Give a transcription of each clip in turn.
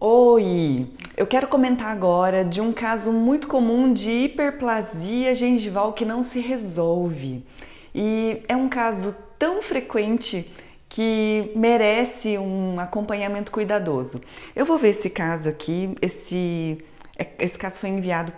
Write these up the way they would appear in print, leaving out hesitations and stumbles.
Oi, eu quero comentar agora de um caso muito comum de hiperplasia gengival que não se resolve. E é um caso tão frequente que merece um acompanhamento cuidadoso. Eu vou ver esse caso aqui, esse caso foi enviado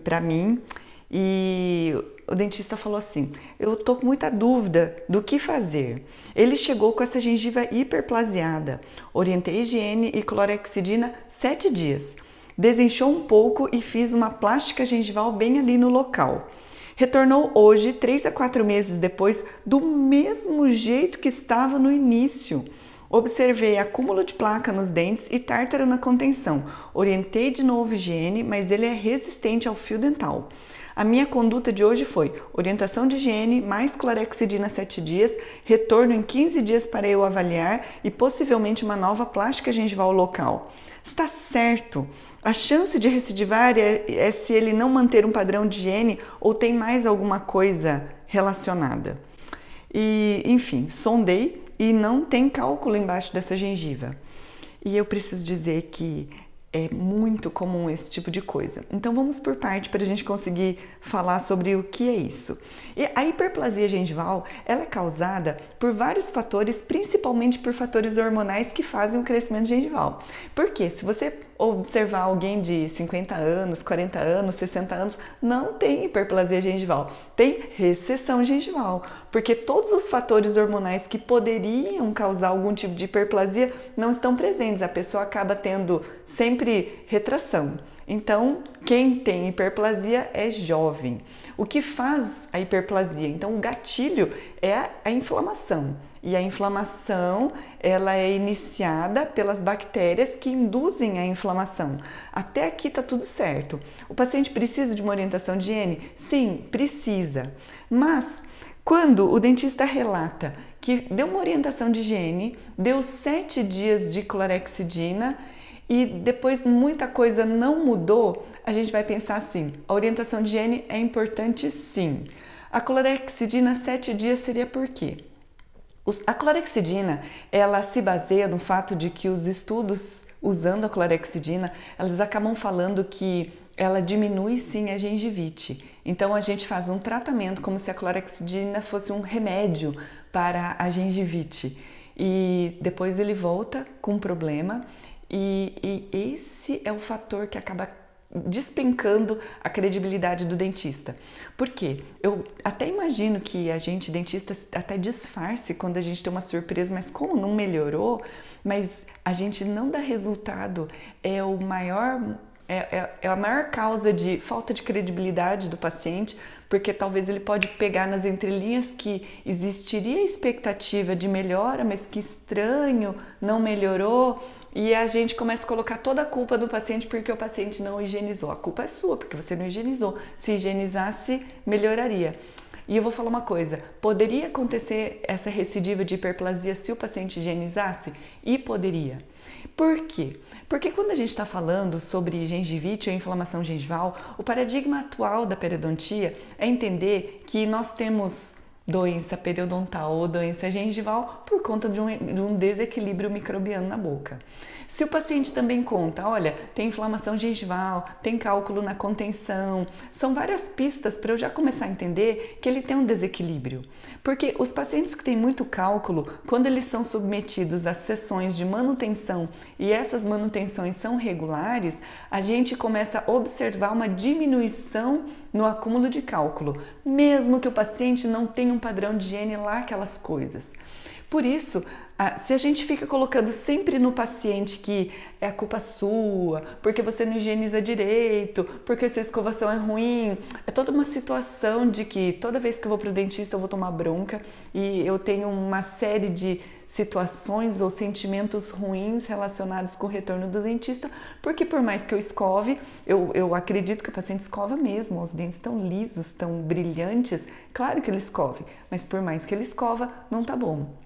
para mim e o dentista falou assim: eu tô com muita dúvida do que fazer. Ele chegou com essa gengiva hiperplasiada. Orientei higiene e clorexidina 7 dias. Desinchou um pouco e fiz uma plástica gengival bem ali no local. Retornou hoje, 3 a 4 meses depois, do mesmo jeito que estava no início. Observei acúmulo de placa nos dentes e tártaro na contenção. Orientei de novo higiene, mas ele é resistente ao fio dental. A minha conduta de hoje foi orientação de higiene, mais clorexidina 7 dias, retorno em 15 dias para eu avaliar e possivelmente uma nova plástica gengival local. Está certo? A chance de recidivar é se ele não manter um padrão de higiene ou tem mais alguma coisa relacionada. E, enfim, sondei e não tem cálculo embaixo dessa gengiva. E eu preciso dizer que é muito comum esse tipo de coisa. Então vamos por parte para a gente conseguir falar sobre o que é isso. E a hiperplasia gengival, ela é causada por vários fatores, principalmente por fatores hormonais que fazem o crescimento gengival. Porque se você observar alguém de 50 anos, 40 anos, 60 anos, não tem hiperplasia gengival, tem recessão gengival, porque todos os fatores hormonais que poderiam causar algum tipo de hiperplasia não estão presentes, a pessoa acaba tendo sempre retração. Então, quem tem hiperplasia é jovem. O que faz a hiperplasia? Então, o gatilho é a inflamação. E a inflamação, ela é iniciada pelas bactérias que induzem a inflamação. Até aqui tá tudo certo. O paciente precisa de uma orientação de higiene? Sim, precisa. Mas quando o dentista relata que deu uma orientação de higiene, deu 7 dias de clorexidina e depois muita coisa não mudou, a gente vai pensar assim: a orientação de higiene é importante sim. A clorexidina 7 dias seria por quê? A clorexidina, ela se baseia no fato de que os estudos usando a clorexidina, elas acabam falando que ela diminui sim a gengivite. Então a gente faz um tratamento como se a clorexidina fosse um remédio para a gengivite. E depois ele volta com problema e esse é o fator que acaba despencando a credibilidade do dentista. Por quê? Eu até imagino que a gente, dentista, até disfarce quando a gente tem uma surpresa, mas como não melhorou, mas a gente não dá resultado, é a maior causa de falta de credibilidade do paciente, porque talvez ele pode pegar nas entrelinhas que existiria expectativa de melhora, mas que estranho, não melhorou, e a gente começa a colocar toda a culpa do paciente porque o paciente não higienizou. A culpa é sua, porque você não higienizou. Se higienizasse, melhoraria. E eu vou falar uma coisa, poderia acontecer essa recidiva de hiperplasia se o paciente higienizasse? E poderia. Por quê? Porque quando a gente está falando sobre gengivite ou inflamação gengival, o paradigma atual da periodontia é entender que nós temos doença periodontal ou doença gengival por conta de um desequilíbrio microbiano na boca. Se o paciente também conta, olha, tem inflamação gengival, tem cálculo na contenção, são várias pistas para eu já começar a entender que ele tem um desequilíbrio. Porque os pacientes que têm muito cálculo, quando eles são submetidos a sessões de manutenção e essas manutenções são regulares, a gente começa a observar uma diminuição no acúmulo de cálculo, mesmo que o paciente não tenha um padrão de higiene lá, aquelas coisas. Por isso, se a gente fica colocando sempre no paciente que é a culpa sua, porque você não higieniza direito, porque sua escovação é ruim, é toda uma situação de que toda vez que eu vou para o dentista eu vou tomar bronca e eu tenho uma série de situações ou sentimentos ruins relacionados com o retorno do dentista, porque por mais que eu escove, eu acredito que o paciente escova mesmo, os dentes estão lisos, estão brilhantes, claro que ele escove, mas por mais que ele escova, não tá bom.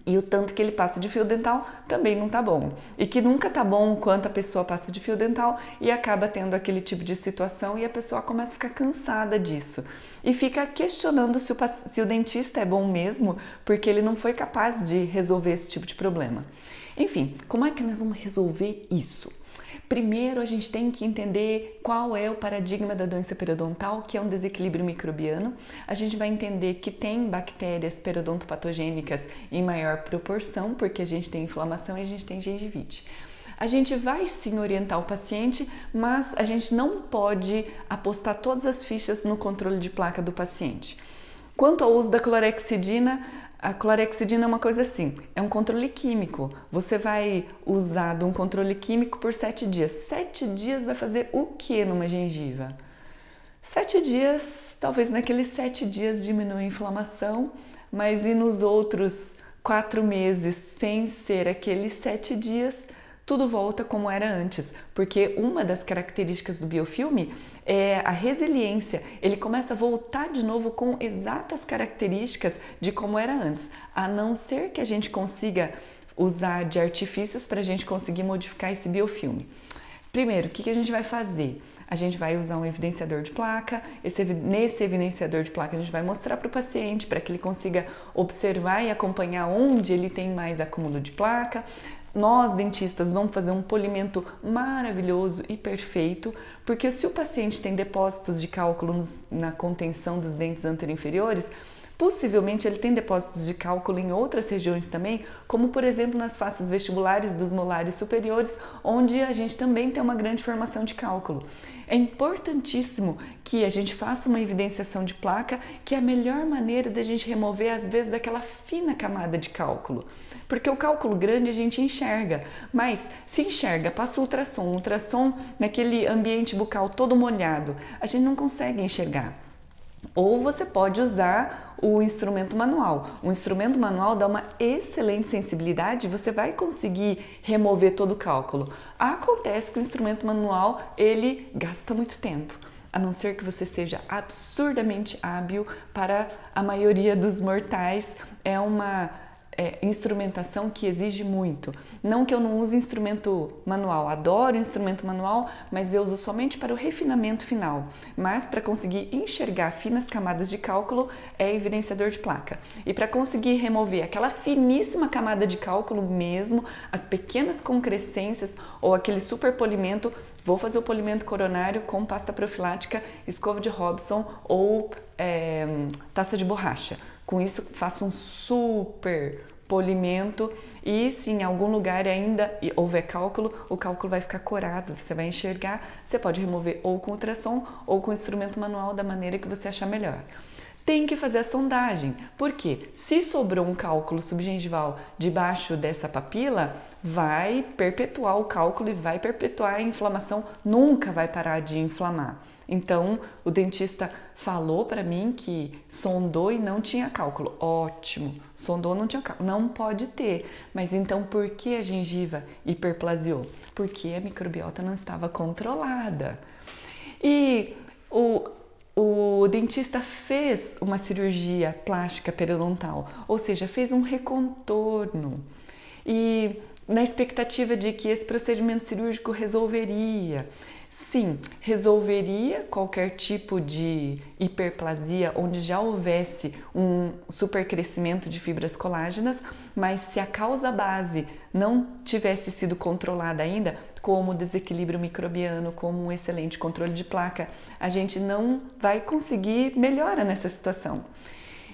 E o tanto que ele passa de fio dental também não tá bom. E que nunca tá bom o quanto a pessoa passa de fio dental e acaba tendo aquele tipo de situação e a pessoa começa a ficar cansada disso. E fica questionando se o dentista é bom mesmo, porque ele não foi capaz de resolver esse tipo de problema. Enfim, como é que nós vamos resolver isso? Primeiro, a gente tem que entender qual é o paradigma da doença periodontal, que é um desequilíbrio microbiano. A gente vai entender que tem bactérias periodontopatogênicas em maior proporção, porque a gente tem inflamação e a gente tem gengivite. A gente vai sim orientar o paciente, mas a gente não pode apostar todas as fichas no controle de placa do paciente. Quanto ao uso da clorexidina, a clorexidina é uma coisa assim, é um controle químico. Você vai usar de um controle químico por 7 dias. 7 dias vai fazer o que numa gengiva? 7 dias, talvez naqueles 7 dias diminui a inflamação, mas e nos outros 4 meses, sem ser aqueles 7 dias, tudo volta como era antes, porque uma das características do biofilme é a resiliência. Ele começa a voltar de novo com exatas características de como era antes, a não ser que a gente consiga usar de artifícios para a gente conseguir modificar esse biofilme. Primeiro, o que a gente vai fazer? A gente vai usar um evidenciador de placa. Nesse evidenciador de placa a gente vai mostrar para o paciente para que ele consiga observar e acompanhar onde ele tem mais acúmulo de placa. Nós, dentistas, vamos fazer um polimento maravilhoso e perfeito, porque se o paciente tem depósitos de cálculo na contenção dos dentes anteroinferiores, possivelmente ele tem depósitos de cálculo em outras regiões também, como por exemplo nas faces vestibulares dos molares superiores, onde a gente também tem uma grande formação de cálculo. É importantíssimo que a gente faça uma evidenciação de placa, que é a melhor maneira da gente remover, às vezes, aquela fina camada de cálculo. Porque o cálculo grande a gente enxerga, mas se enxerga, passa o ultrassom naquele ambiente bucal todo molhado, a gente não consegue enxergar. Ou você pode usar o instrumento manual. O instrumento manual dá uma excelente sensibilidade, você vai conseguir remover todo o cálculo. Acontece que o instrumento manual, ele gasta muito tempo, a não ser que você seja absurdamente hábil. Para a maioria dos mortais, é uma instrumentação que exige muito. Não que eu não use instrumento manual, adoro instrumento manual, mas eu uso somente para o refinamento final. Mas para conseguir enxergar finas camadas de cálculo é evidenciador de placa. E para conseguir remover aquela finíssima camada de cálculo mesmo, as pequenas concrescências ou aquele super polimento, vou fazer o polimento coronário com pasta profilática, escova de Robson ou taça de borracha. Com isso, faço um super polimento e se em algum lugar ainda houver cálculo, o cálculo vai ficar corado, você vai enxergar, você pode remover ou com ultrassom ou com instrumento manual da maneira que você achar melhor. Tem que fazer a sondagem, porque se sobrou um cálculo subgengival debaixo dessa papila, vai perpetuar o cálculo e vai perpetuar a inflamação, nunca vai parar de inflamar. Então, o dentista falou para mim que sondou e não tinha cálculo. Ótimo, sondou, não tinha cálculo. Não pode ter. Mas então, por que a gengiva hiperplasiou? Porque a microbiota não estava controlada. E o dentista fez uma cirurgia plástica periodontal, ou seja, fez um recontorno. E na expectativa de que esse procedimento cirúrgico resolveria. Sim, resolveria qualquer tipo de hiperplasia onde já houvesse um supercrescimento de fibras colágenas, mas se a causa base não tivesse sido controlada ainda, como desequilíbrio microbiano, como um excelente controle de placa, a gente não vai conseguir melhora nessa situação.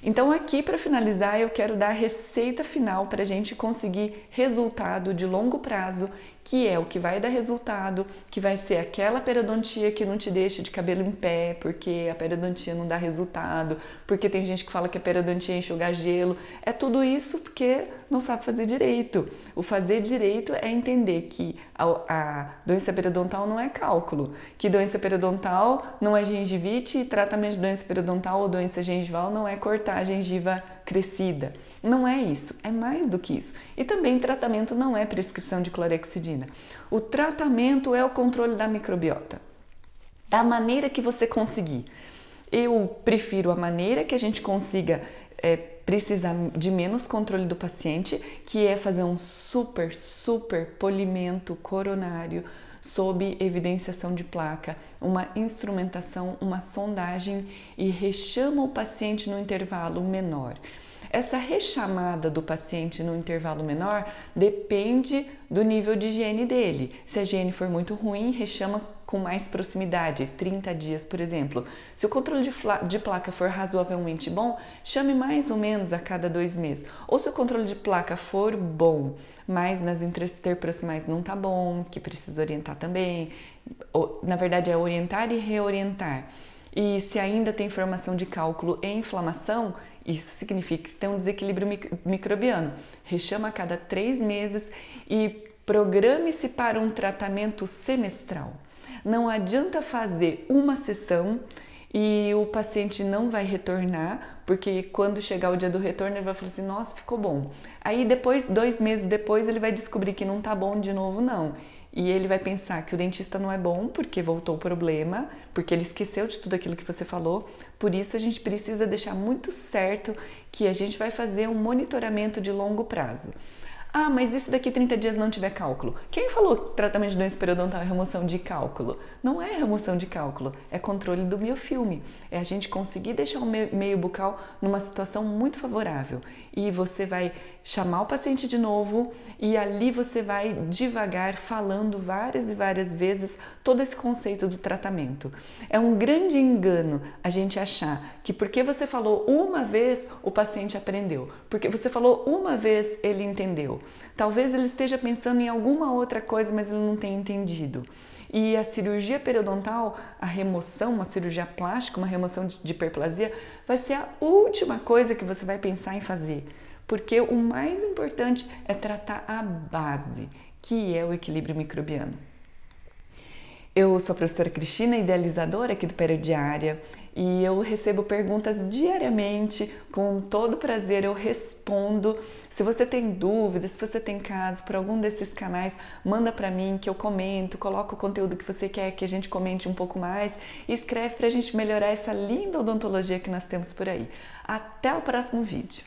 Então aqui, para finalizar, eu quero dar a receita final para a gente conseguir resultado de longo prazo, que é o que vai dar resultado, que vai ser aquela periodontia que não te deixa de cabelo em pé, porque a periodontia não dá resultado, porque tem gente que fala que a periodontia é enxugar gelo. É tudo isso porque não sabe fazer direito. O fazer direito é entender que a doença periodontal não é cálculo, que doença periodontal não é gengivite e tratamento de doença periodontal ou doença gengival não é cortar a gengiva crescida. Não é isso, é mais do que isso. E também tratamento não é prescrição de clorexidina. O tratamento é o controle da microbiota, da maneira que você conseguir. Eu prefiro a maneira que a gente consiga precisar de menos controle do paciente, que é fazer um super polimento coronário sob evidenciação de placa, uma instrumentação, uma sondagem e rechama o paciente no intervalo menor. Essa rechamada do paciente no intervalo menor depende do nível de higiene dele. Se a higiene for muito ruim, rechama com mais proximidade, 30 dias, por exemplo. Se o controle de placa for razoavelmente bom, chame mais ou menos a cada 2 meses. Ou se o controle de placa for bom, mas nas interproximais não tá bom, que precisa orientar também. Na verdade, é orientar e reorientar. E se ainda tem formação de cálculo e inflamação, isso significa que tem um desequilíbrio microbiano. Rechama a cada 3 meses e programe-se para um tratamento semestral. Não adianta fazer uma sessão e o paciente não vai retornar, porque quando chegar o dia do retorno ele vai falar assim, nossa, ficou bom. Aí depois, 2 meses depois, ele vai descobrir que não tá bom de novo, não. E ele vai pensar que o dentista não é bom porque voltou o problema, porque ele esqueceu de tudo aquilo que você falou. Por isso a gente precisa deixar muito certo que a gente vai fazer um monitoramento de longo prazo. Ah, mas e se daqui 30 dias não tiver cálculo? Quem falou que tratamento de doença periodontal é remoção de cálculo? Não é remoção de cálculo, é controle do biofilme. É a gente conseguir deixar o meio bucal numa situação muito favorável. E você vai chamar o paciente de novo e ali você vai devagar falando várias e várias vezes todo esse conceito do tratamento. É um grande engano a gente achar que porque você falou uma vez o paciente aprendeu, porque você falou uma vez ele entendeu. Talvez ele esteja pensando em alguma outra coisa, mas ele não tenha entendido. E a cirurgia periodontal, a remoção, uma cirurgia plástica, uma remoção de hiperplasia, vai ser a última coisa que você vai pensar em fazer. Porque o mais importante é tratar a base, que é o equilíbrio microbiano. Eu sou a professora Cristina, idealizadora aqui do Periodiária, e eu recebo perguntas diariamente, com todo prazer eu respondo. Se você tem dúvidas, se você tem caso por algum desses canais, manda para mim que eu comento, coloco o conteúdo que você quer que a gente comente um pouco mais e escreve para a gente melhorar essa linda odontologia que nós temos por aí. Até o próximo vídeo!